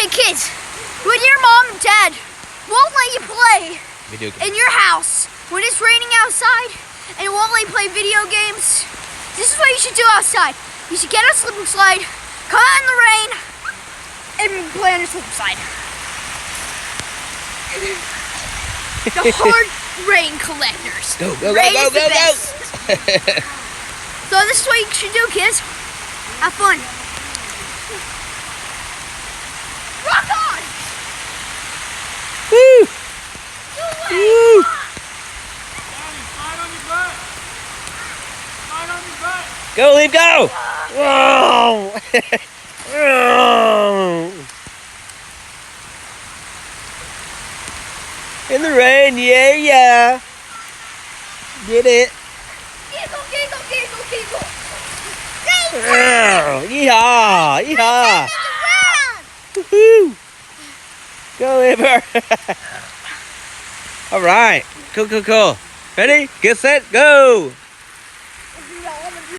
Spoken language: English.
Hey kids, when your mom and dad won't let you play Video game. in your house when it's raining outside and won't let you play video games, this is what you should do outside. You should get on a slip and slide, come out in the rain, and play on your slip and slide. The hard rain collectors. Go, go, go, Rain go, is the go, go. best. So this is what you should do, kids. Have fun. Rock on! Woo! Woo! Slide on your butt. Slide on your butt. Go, Liam, go! Whoa! Whoa! In the rain, yeah. Get it. Giggle, giggle, giggle, giggle. Oh, yeehaw! Yeehaw! Around. Woohoo! Go, Liver! All right. Cool. Ready? Get set, go!